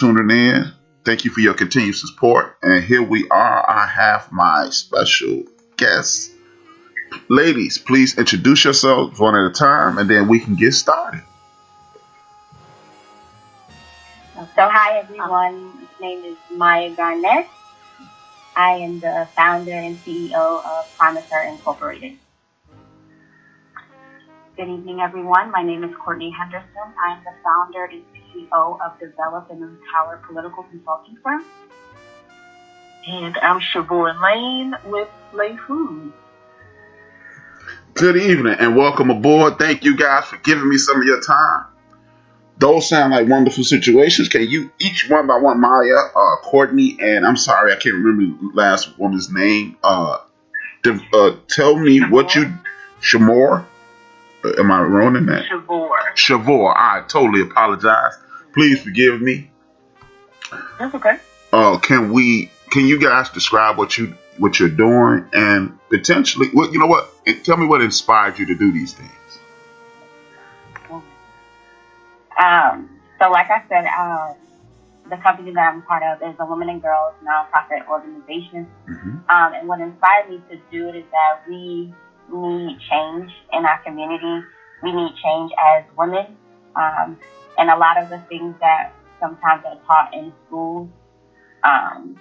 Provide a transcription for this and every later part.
tuning in. Thank you for your continued support. And here we are. I have my special guest. Ladies, please introduce yourselves one at a time and then we can get started. Hi everyone. My name is Maya Garnett. I am the founder and CEO of Promiser Incorporated. Good evening, everyone. My name is Courtney Henderson. I am the founder and CEO of Develop and Empower Political Consulting Firm. And I'm Shavor Lane with Lay Food. Good evening and welcome aboard. Thank you guys for giving me some of your time. Those sound like wonderful situations. Can you each one by one, Maya, Courtney, and I'm sorry I can't remember the last woman's name. Tell me what you, Shamor. Am I wrong in that? Shavor. I totally apologize. Please forgive me. That's okay. Can you guys describe what you're doing and potentially tell me what inspired you to do these things. So like I said, the company that I'm part of is a Women and Girls nonprofit organization. Mm-hmm. And what inspired me to do it is that we need change in our community. We need change as women. And a lot of the things that sometimes are taught in schools aren't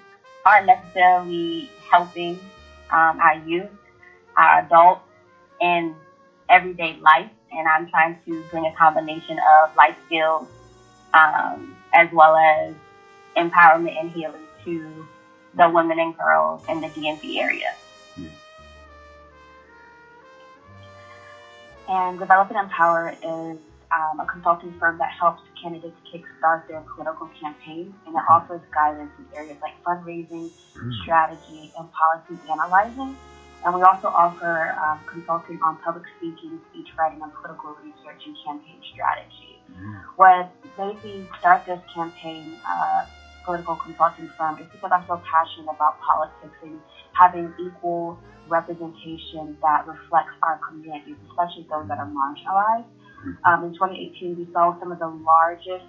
necessarily helping our youth, our adults in everyday life. And I'm trying to bring a combination of life skills as well as empowerment and healing to the women and girls in the DMV area. And Develop and Empower is a consulting firm that helps candidates kickstart their political campaigns, and it offers guidance in areas like fundraising, strategy, and policy analyzing. And we also offer consulting on public speaking, speech writing, and political research and campaign strategy. What made me start this campaign political consulting firm is because I'm so passionate about politics and having equal representation that reflects our communities, especially those that are marginalized. In 2018, we saw some of the largest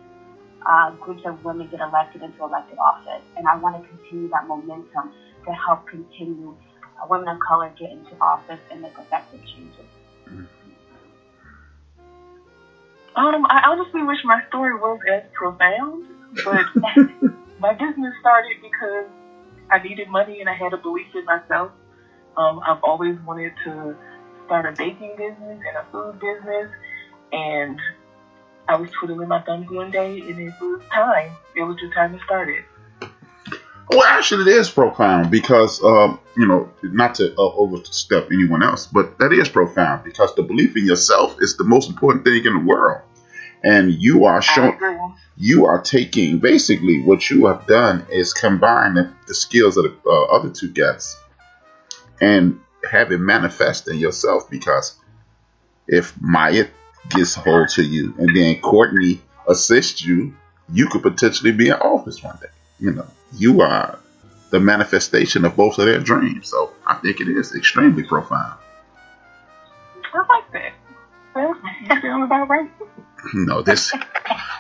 groups of women get elected into elected office, and I want to continue that momentum to help continue women of color get into office and make effective changes. I honestly wish my story was as profound, but my business started because I needed money and I had a belief in myself. I've always wanted to start a baking business and a food business, and I was twiddling my thumbs one day, and it was time. It was just time to start it. Well, actually, it is profound because, not to overstep anyone else, but that is profound because the belief in yourself is the most important thing in the world. And you are taking, basically, what you have done is combine the skills of the other two guests and have it manifest in yourself, because if Maya gets hold to you and then Courtney assists you, you could potentially be in office one day. You are the manifestation of both of their dreams. So I think it is extremely profound. I like that. You feel about right?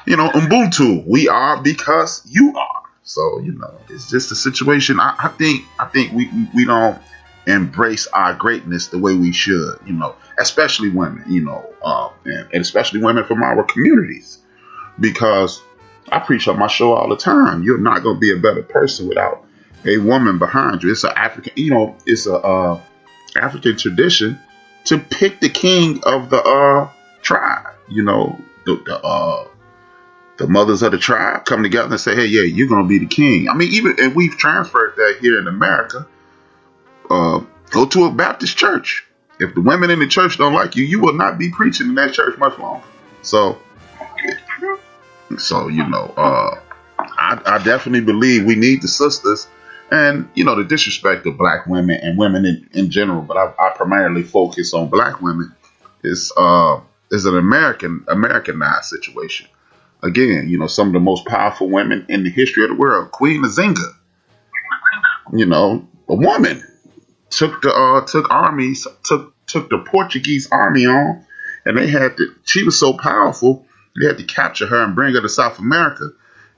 Ubuntu, we are because you are. So, it's just a situation. I think we don't embrace our greatness the way we should, especially women, and especially women from our communities, because I preach on my show all the time. You're not going to be a better person without a woman behind you. It's an African, African tradition to pick the king of the tribe. The mothers of the tribe come together and say, "Hey, yeah, you're going to be the king." I mean, and we've transferred that here in America. Go to a Baptist church. If the women in the church don't like you, you will not be preaching in that church much longer. So I definitely believe we need the sisters, and the disrespect of black women and women in general, but I primarily focus on black women, is an Americanized situation. Again, some of the most powerful women in the history of the world, Queen Nzinga, a woman took the Portuguese army on, and she was so powerful, they had to capture her and bring her to South America.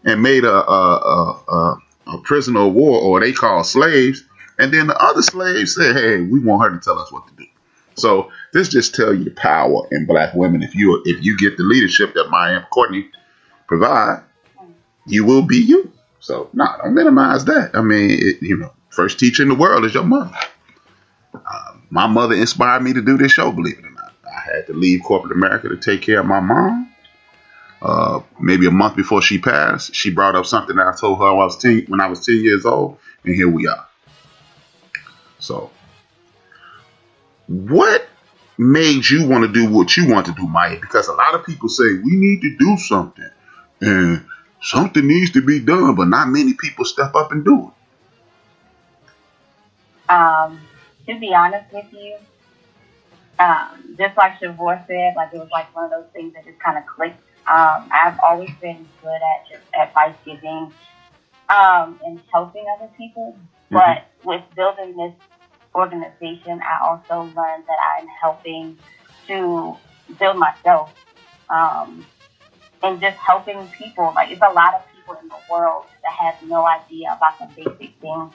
and made a prisoner of war, or they call slaves. And then the other slaves said, hey, we want her to tell us what to do. So this just tells you the power in black women. If you get the leadership that Maya Courney provide, you will be you. So don't minimize that. I mean, first teacher in the world is your mother. My mother inspired me to do this show, believe it or not. I had to leave corporate America to take care of my mom. Maybe a month before she passed, she brought up something that I told her when I was 10 years old, and here we are. So, what made you want to do what you want to do, Maya? Because a lot of people say we need to do something, and something needs to be done, but not many people step up and do it. To be honest with you, just like Shavor said, like it was like one of those things that just kind of clicked. I've always been good at just advice giving and helping other people, but with building this organization, I also learned that I'm helping to build myself and just helping people. Like, it's a lot of people in the world that have no idea about the basic things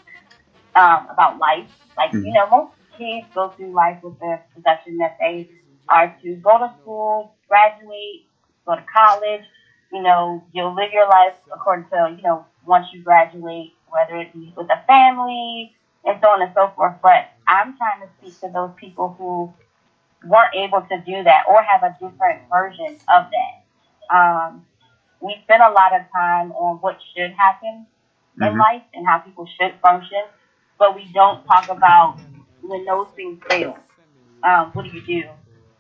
about life. Like, most kids go through life with the perception that they are to go to school, graduate, go to college. You'll live your life according to, once you graduate, whether it be with a family and so on and so forth. But I'm trying to speak to those people who weren't able to do that or have a different version of that. We spend a lot of time on what should happen in life and how people should function, but we don't talk about when those things fail. What do you do?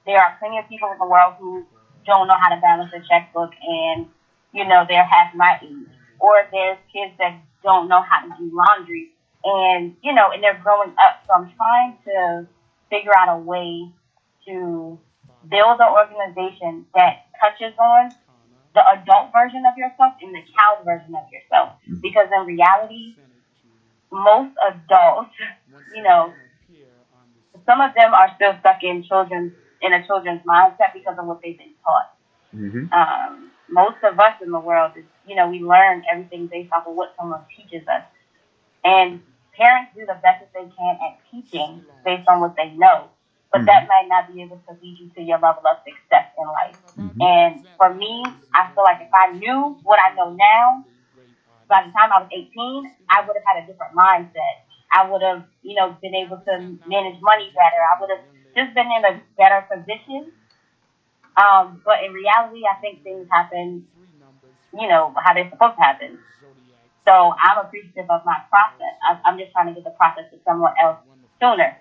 There are plenty of people in the world who don't know how to balance a checkbook, and they're half my age. Or there's kids that don't know how to do laundry, and and they're growing up. So I'm trying to figure out a way to build an organization that touches on the adult version of yourself and the child version of yourself. Because in reality, most adults, some of them are still stuck in a children's mindset because of what they've been taught. Most of us in the world is, we learn everything based off of what someone teaches us. And parents do the best that they can at teaching based on what they know. But that might not be able to lead you to your level of success in life. And for me, I feel like if I knew what I know now, by the time I was 18, I would have had a different mindset. I would have, been able to manage money better. I would have just been in a better position. But in reality, I think things happen, how they're supposed to happen. So I'm appreciative of my process. I'm just trying to get the process to someone else sooner.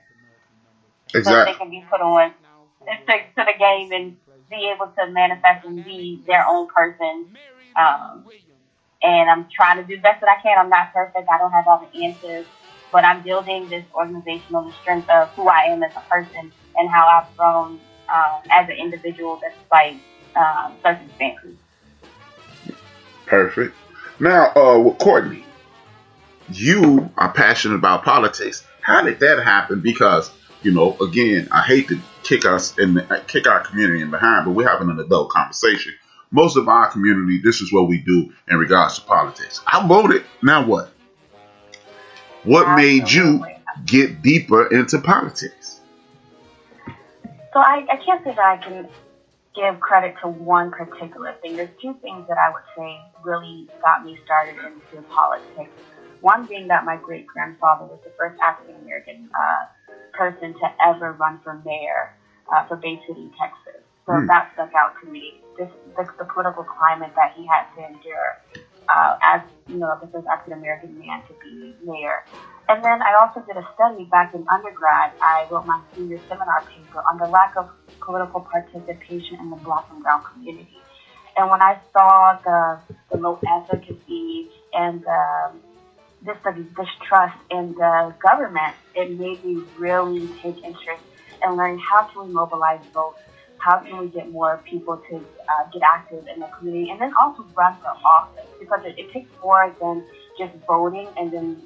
Exactly. So they can be put on to the game and be able to manifest and be their own person. And I'm trying to do the best that I can. I'm not perfect. I don't have all the answers. But I'm building this organization on the strength of who I am as a person and how I've grown as an individual despite circumstances. Perfect. Now, with Courtney, you are passionate about politics. How did that happen? Because, again, I hate to kick our community in behind, but we're having an adult conversation. Most of our community, this is what we do in regards to politics. I voted. Now what? What made you get deeper into politics? So I can't say that I can give credit to one particular thing. There's two things that I would say really got me started into politics. One being that my great-grandfather was the first African-American person to ever run for mayor for Bay City, Texas. So that stuck out to me. The political climate that he had to endure as, the first African-American man to be mayor. And then I also did a study back in undergrad. I wrote my senior seminar paper on the lack of political participation in the Black and brown community. And when I saw the low efficacy and the distrust in the government, it made me really take interest in learning how can we mobilize votes, how can we get more people to get active in the community, and then also run for office, because it takes more than just voting and then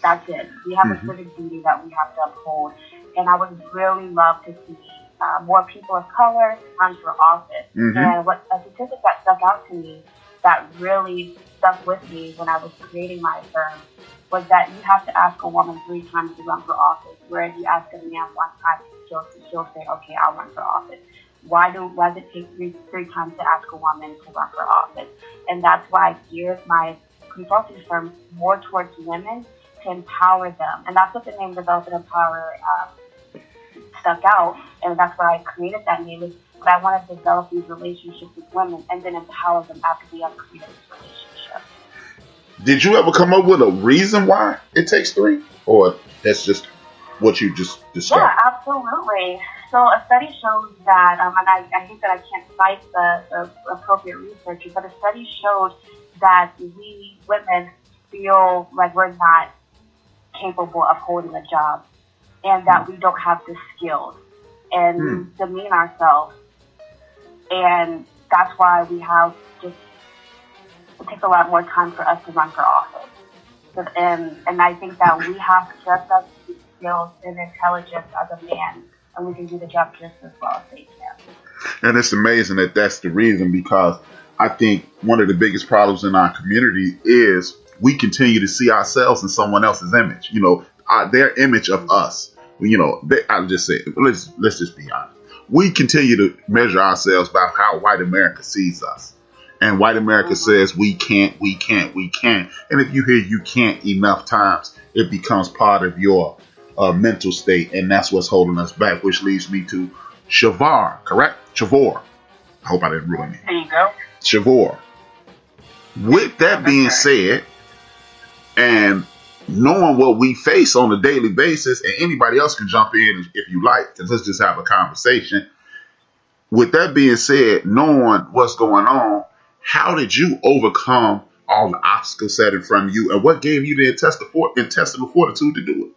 that's it. We have a civic duty that we have to uphold, and I would really love to see more people of color run for office. And what a statistic that stuck out to me that really stuck with me when I was creating my firm was that you have to ask a woman 3 times to run for office, whereas you ask a man 1 time, she'll say, okay, I'll run for office. Why does it take three times to ask a woman to run for office? And that's why I geared my consulting firm more towards women to empower them. And that's what the name Develop and Empower stuck out. And that's why I created that name. Is that I want to develop these relationships with women and then empower them after we have created this relationship. Did you ever come up with a reason why it takes 3? Or that's just what you just described? Yeah, absolutely. So a study shows that, and I think that I can't cite the appropriate research, but a study showed that we women feel like we're not capable of holding a job and that we don't have the skills and we demean ourselves. And that's why we have it takes a lot more time for us to run for office. And I think that we have just as skills and intelligence as a man, and we can do the job just as well as they can. And it's amazing that that's the reason, because I think one of the biggest problems in our community is we continue to see ourselves in someone else's image. You know, their image of us. You know, I'll just say, let's just be honest. We continue to measure ourselves by how white America sees us. And white America says we can't. And if you hear you can't enough times, it becomes part of your mental state. And that's what's holding us back, which leads me to Shavor, correct? Shavor. I hope I didn't ruin it. There you go. Shavor. With that being said, and knowing what we face on a daily basis, and anybody else can jump in if you like, because let's just have a conversation. With that being said, knowing what's going on, how did you overcome all the obstacles set in front of you, and what gave you the intestinal fortitude to do it?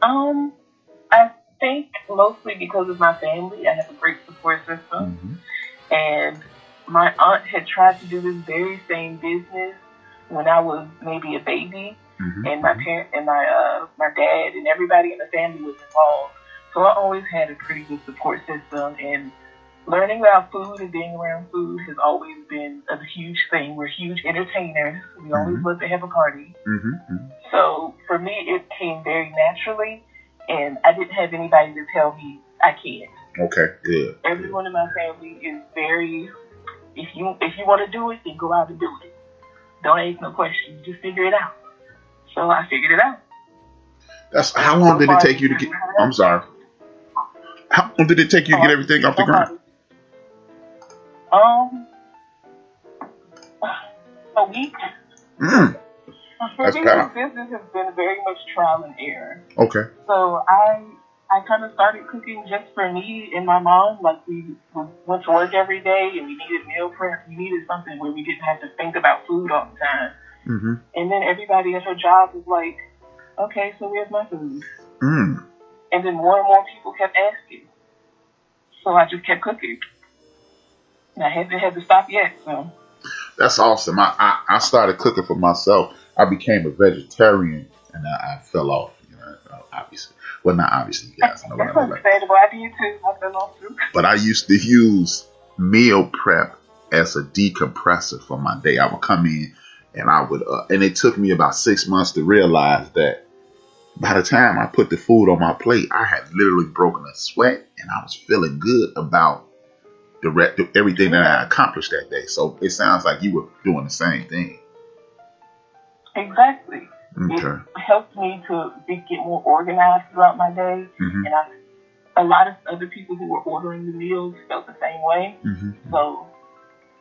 I think mostly because of my family. I have a great support system, and my aunt had tried to do this very same business when I was maybe a baby, and my parents and my dad and everybody in the family was involved. So I always had a pretty good support system, and learning about food and being around food has always been a huge thing. We're huge entertainers. We always love to have a party. So for me, it came very naturally, and I didn't have anybody to tell me I can't. Okay, good. Everyone in my family is very, if you want to do it, then go out and do it. Don't ask no questions. Just figure it out. So I figured it out. That's how long did it take you to get? I'm sorry. How long did it take you to get everything off the ground? A week. For me, this business has been very much trial and error. Okay. So I kind of started cooking just for me and my mom. Like, we went to work every day and we needed meal prep. We needed something where we didn't have to think about food all the time. And then everybody at her job was like, okay, so where's my food? And then more and more people kept asking. So I just kept cooking. And I haven't had to stop yet, so. That's awesome. I started cooking for myself. I became a vegetarian and I fell off. You know, obviously. Well, not obviously, you guys know what I mean. Understandable. I did too. I fell off too. But I used to use meal prep as a decompressor for my day. I would come in and I would, and it took me about 6 months to realize that by the time I put the food on my plate, I had literally broken a sweat and I was feeling good about everything that I accomplished that day. So it sounds like you were doing the same thing. Exactly. Okay. It helped me to get more organized throughout my day. And a lot of other people who were ordering the meals felt the same way. So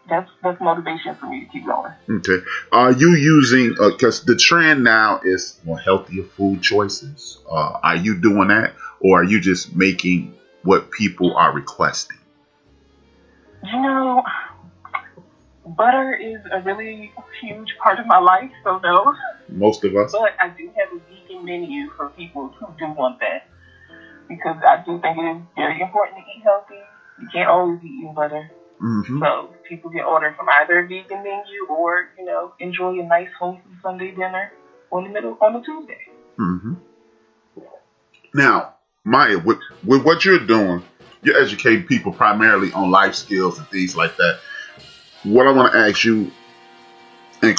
that's motivation for me to keep going. Okay. Are you using, because the trend now is more healthier food choices. Are you doing that, or are you just making what people are requesting? You know, butter is a really huge part of my life, so no. Most of us. But I do have a vegan menu for people who do want that, because I do think it is very important to eat healthy. You can't always be eating butter. So people can order from either a vegan menu or, you know, enjoy a nice wholesome Sunday dinner on a Tuesday. Now, Maya, with what you're doing, you're educating people primarily on life skills and things like that. What I want to ask you, And